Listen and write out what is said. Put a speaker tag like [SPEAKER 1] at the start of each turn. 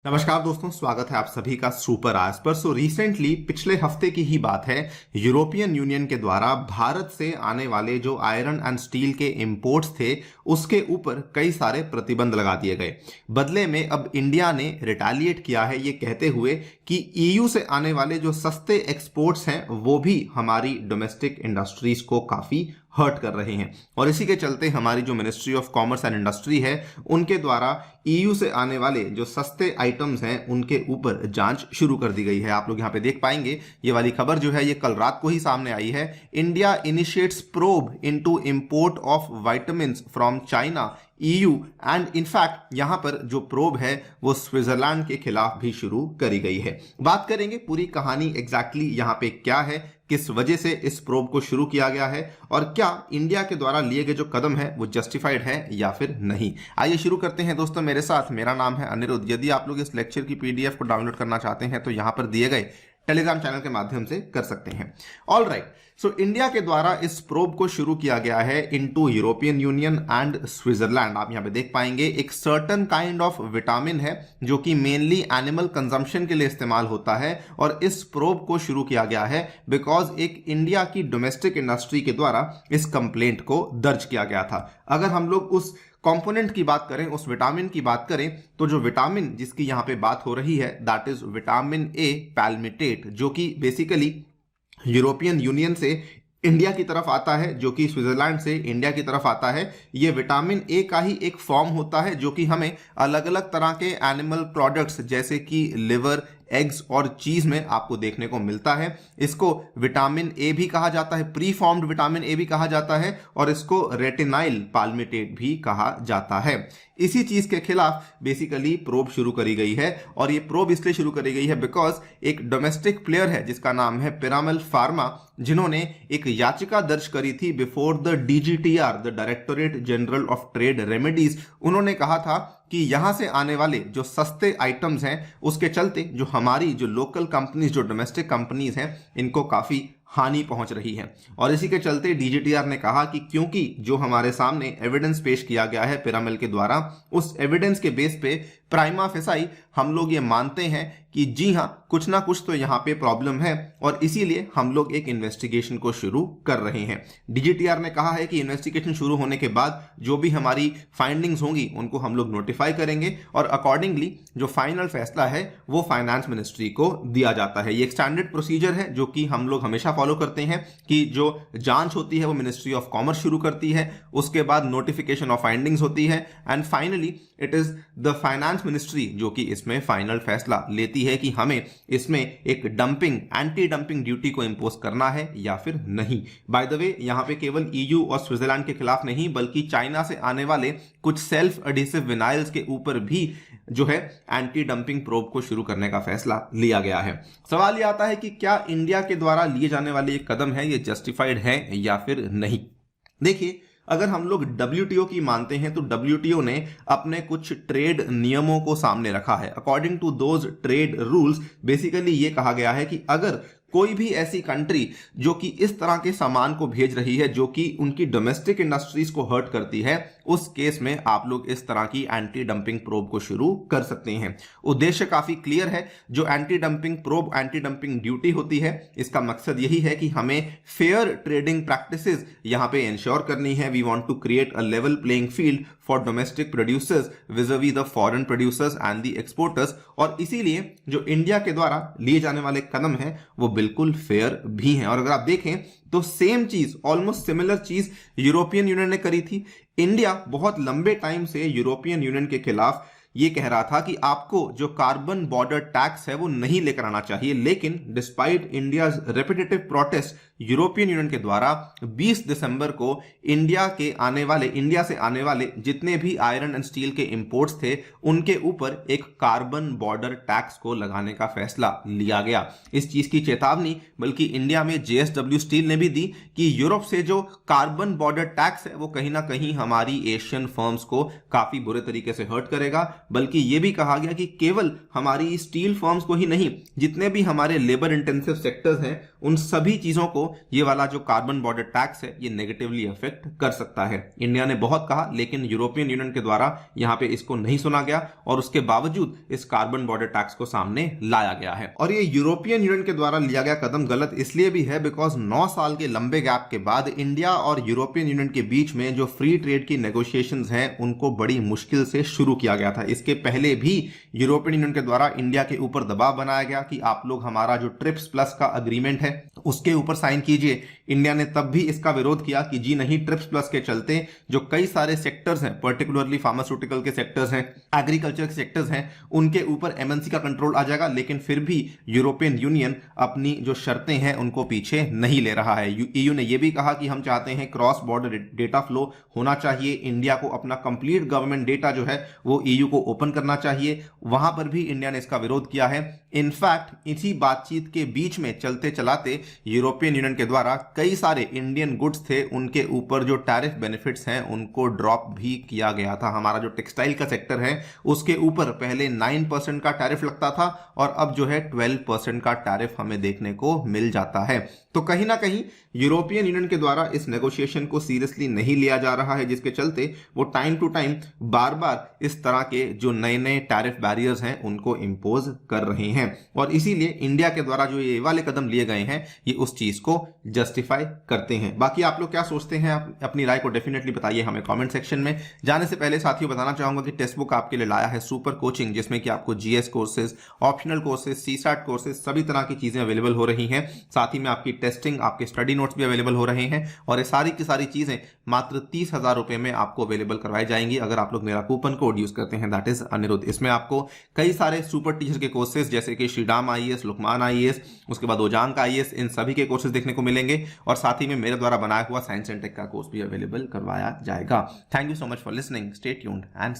[SPEAKER 1] नमस्कार दोस्तों, स्वागत है आप सभी का सुपर आज पर। रिसेंटली पिछले हफ्ते की ही बात है, यूरोपियन यूनियन के द्वारा भारत से आने वाले जो आयरन एंड स्टील के इंपोर्ट्स थे उसके ऊपर कई सारे प्रतिबंध लगा दिए गए। बदले में अब इंडिया ने रिटेलिएट किया है ये कहते हुए कि ईयू से आने वाले जो सस्ते एक्सपोर्ट्स हैं वो भी हमारी डोमेस्टिक इंडस्ट्रीज को काफी हर्ट कर रहे हैं। और इसी के चलते हमारी जो ministry of commerce and industry है उनके द्वारा ईयू से आने वाले जो सस्ते आइटम्स हैं उनके ऊपर जांच शुरू कर दी गई है। आप लोग यहाँ पे देख पाएंगे, ये वाली खबर जो है ये कल रात को ही सामने आई है। India initiates probe into import of vitamin from China EU and in fact यहां पर जो प्रोब है वो स्विट्जरलैंड के खिलाफ भी शुरू करी गई है। बात करेंगे पूरी कहानी एग्जैक्टली यहां पे क्या है, किस वजह से इस प्रोब को शुरू किया गया है और क्या इंडिया के द्वारा लिए गए जो कदम है वो जस्टिफाइड है या फिर नहीं। आइए शुरू करते हैं दोस्तों मेरे साथ। मेरा नाम है अनिरुद्ध। यदि आप लोग इस लेक्चर की पीडीएफ को डाउनलोड करना चाहते हैं तो यहां पर दिए गए टेलीग्राम चैनल के माध्यम से कर सकते हैं। ऑल राइट, सो इंडिया के द्वारा इस प्रोब को शुरू किया गया है into European union and Switzerland. आप यहां पे देख पाएंगे एक सर्टन काइंड ऑफ विटामिन है जो कि मेनली एनिमल कंजम्पशन के लिए इस्तेमाल होता है और इस प्रोब को शुरू किया गया है बिकॉज एक इंडिया की डोमेस्टिक इंडस्ट्री के द्वारा इस कंप्लेंट को दर्ज किया गया था। अगर हम लोग उस कंपोनेंट की बात करें, उस विटामिन की बात करें, तो जो विटामिन जिसकी यहां पे बात हो रही है दैट इज विटामिन ए पैल्मिटेट, जो कि बेसिकली यूरोपियन यूनियन से इंडिया की तरफ आता है, जो कि स्विट्जरलैंड से इंडिया की तरफ आता है। ये विटामिन ए का ही एक फॉर्म होता है जो कि हमें अलग अलग तरह के एनिमल प्रोडक्ट्स जैसे कि लिवर, एग्स और चीज में आपको देखने को मिलता है। इसको विटामिन ए भी कहा जाता है, प्री फॉर्म्ड विटामिन ए भी कहा जाता है और इसको रेटिनाइल पाल्मिटेट भी कहा जाता है। इसी चीज के खिलाफ बेसिकली प्रोब शुरू करी गई है और ये प्रोब इसलिए शुरू करी गई है बिकॉज एक डोमेस्टिक प्लेयर है जिसका नाम है पिरामल फार्मा, जिन्होंने एक याचिका दर्ज करी थी before the DGTR, the directorate general of trade remedies. उन्होंने कहा था कि यहां से आने वाले जो सस्ते आइटम्स हैं उसके चलते जो हमारी जो लोकल कंपनीज, जो डोमेस्टिक कंपनीज हैं, इनको काफी हानि पहुंच रही है। और इसी के चलते डीजीटीआर ने कहा कि क्योंकि जो हमारे सामने एविडेंस पेश किया गया है पिरामिल के द्वारा, उस एविडेंस के बेस पे प्राइमा फेसाई हम लोग ये मानते हैं कि जी हां कुछ ना कुछ तो यहाँ पे प्रॉब्लम है और इसीलिए हम लोग एक इन्वेस्टिगेशन को शुरू कर रहे हैं। डीजीटीआर ने कहा है कि इन्वेस्टिगेशन शुरू होने के बाद जो भी हमारी फाइंडिंग्स होंगी उनको हम लोग नोटिफाई करेंगे और अकॉर्डिंगली जो फाइनल फैसला है वो फाइनेंस मिनिस्ट्री को दिया जाता है। ये एक स्टैंडर्ड प्रोसीजर है जो कि हम लोग हमेशा फॉलो करते हैं कि जो जांच होती है वो मिनिस्ट्री ऑफ कॉमर्स शुरू करती है, उसके बाद नोटिफिकेशन ऑफ फाइंडिंग्स होती है and finally it is the finance ministry जो कि इसमें फाइनल फैसला लेती है कि हमें इसमें एक डंपिंग, एंटी डंपिंग ड्यूटी को इंपोज करना है या फिर नहीं। बाय द वे यहां पे केवल ईयू और स्विट्जरलैंड के खिलाफ नहीं बल्कि चाइना से आने वाले कुछ सेल्फ एडिसिव विनाइल्स के ऊपर भी जो है एंटी डंपिंग प्रोब को शुरू करने का फैसला लिया गया है। सवाल यह आता है कि क्या इंडिया के द्वारा लिए जाने वाले ये कदम है ये जस्टिफाइड है या फिर नहीं। देखिए, अगर हम लोग WTO की मानते हैं तो WTO ने अपने कुछ ट्रेड नियमों को सामने रखा है। According to those trade rules basically ये कहा गया है कि अगर कोई भी ऐसी कंट्री जो कि इस तरह के सामान को भेज रही है जो कि उनकी डोमेस्टिक इंडस्ट्रीज को हर्ट करती है, उस केस में आप लोग इस तरह की एंटी डंपिंग प्रोब को शुरू कर सकते हैं। उद्देश्य काफी क्लियर है। जो anti dumping probe, anti dumping duty होती है, इसका मकसद यही है कि हमें फेयर ट्रेडिंग प्रैक्टिसेस यहां पे इंश्योर करनी है। We want to create a level playing field for domestic producers vis a vis the foreign producers and the exporters. और इसीलिए जो इंडिया के द्वारा लिए जाने वाले कदम है वो बिल्कुल फेयर भी हैं। और अगर आप देखें तो सेम चीज, ऑलमोस्ट सिमिलर चीज यूरोपियन यूनियन ने करी थी। इंडिया बहुत लंबे टाइम से यूरोपियन यूनियन के खिलाफ ये कह रहा था कि आपको जो कार्बन बॉर्डर टैक्स है वो नहीं लेकर आना चाहिए, लेकिन despite India's repetitive protest European union के द्वारा 20 दिसंबर को इंडिया से आने वाले जितने भी आयरन एंड स्टील के इंपोर्ट्स थे उनके ऊपर एक कार्बन बॉर्डर टैक्स को लगाने का फैसला लिया गया। इस चीज की चेतावनी बल्कि इंडिया में JSW स्टील ने भी दी कि यूरोप से जो कार्बन बॉर्डर टैक्स है वो कहीं ना कहीं हमारी एशियन फर्म्स को काफी बुरे तरीके से हर्ट करेगा। बल्कि ये भी कहा गया कि केवल हमारी स्टील फर्म्स को ही नहीं, जितने भी हमारे लेबर इंटेंसिव सेक्टर्स हैं उन सभी चीजों को ये वाला जो कार्बन बॉर्डर टैक्स है ये नेगेटिवली अफेक्ट कर सकता है। इंडिया ने बहुत कहा, लेकिन यूरोपियन यूनियन के द्वारा यहां पे इसको नहीं सुना गया और उसके बावजूद इस कार्बन बॉर्डर टैक्स को सामने लाया गया है। और ये यूरोपियन यूनियन के द्वारा लिया गया कदम गलत इसलिए भी है बिकॉज 9 साल के लंबे गैप के बाद इंडिया और यूरोपियन यूनियन के बीच में जो फ्री ट्रेड की नेगोशिएशंस हैं उनको बड़ी मुश्किल से शुरू किया गया था। इसके पहले भी यूरोपियन यूनियन के द्वारा इंडिया के ऊपर दबाव बनाया गया कि आप लोग हमारा जो ट्रिप्स प्लस का अग्रीमेंट है उसके ऊपर साइन कीजिए। इंडिया ने तब भी इसका विरोध किया कि जी नहीं, ट्रिप्स प्लस के चलते जो कई सारे सेक्टर्स हैं, पर्टिकुलरली फार्मास्यूटिकल के सेक्टर्स हैं, एग्रीकल्चर के सेक्टर्स हैं, उनके ऊपर एमएनसी का कंट्रोल आ जाएगा। लेकिन फिर भी यूरोपियन यूनियन अपनी जो शर्तें हैं उनको पीछे नहीं ले रहा है। ईयू ने यह भी कहा कि हम चाहते हैं क्रॉस बॉर्डर डेटा फ्लो होना चाहिए, इंडिया को अपना कंप्लीट गवर्नमेंट डेटा जो है वो ईयू को ओपन करना चाहिए। वहां पर भी इंडिया ने इसका विरोध किया है। इनफैक्ट इसी बातचीत के बीच में चलते चलाते यूरोपियन यूनियन के द्वारा कई सारे इंडियन गुड्स थे उनके ऊपर जो टैरिफ बेनिफिट्स हैं उनको ड्रॉप भी किया गया था। हमारा जो टेक्सटाइल का सेक्टर है उसके ऊपर पहले 9% का टैरिफ लगता था और अब जो है 12% का टैरिफ हमें देखने को मिल जाता है। तो कहीं ना कहीं यूरोपियन यूनियन के द्वारा इस नेगोशिएशन को सीरियसली नहीं लिया जा रहा है, जिसके चलते वो टाइम टू टाइम बार बार इस तरह के जो नए नए टैरिफ बैरियर्स हैं उनको इंपोज कर रहे हैं। और इसीलिए इंडिया के द्वारा जो ये वाले कदम लिए गए हैं ये उस चीज को जस्टिफाई करते हैं। बाकी आप लोग क्या सोचते हैं, अपनी राय को डेफिनेटली बताइए हमें कमेंट सेक्शन में। जाने से पहले साथियों बताना चाहूंगा कि टेक्स्ट बुक आपके लिए लाया है सुपर कोचिंग, जिसमें कि आपको GS courses, optional courses, CSAT courses, सभी तरह की चीजें अवेलेबल हो रही हैं। साथ ही में आपकी टेस्टिंग, आपके स्टडी नोट्स भी अवेलेबल हो रहे हैं और ये सारी की सारी चीजें मात्र 30,000 रुपए में आपको अवेलेबल करवाई जाएंगी अगर आप लोग मेरा कूपन कोड यूज करते हैं, दैट इज अनिरुद्ध। इसमें आपको कई सारे सुपर टीचर के कोर्सेज जैसे कि श्रीराम आईएएस, लुकमान आईएएस, उसके बाद ओजांग आईएएस, इन सभी के कोर्सेज देखने को मिलेंगे और साथ ही में मेरे द्वारा बनाया हुआ साइंस एंड टेक का कोर्स भी अवेलेबल करवाया जाएगा। Thank you so much for listening, stay tuned and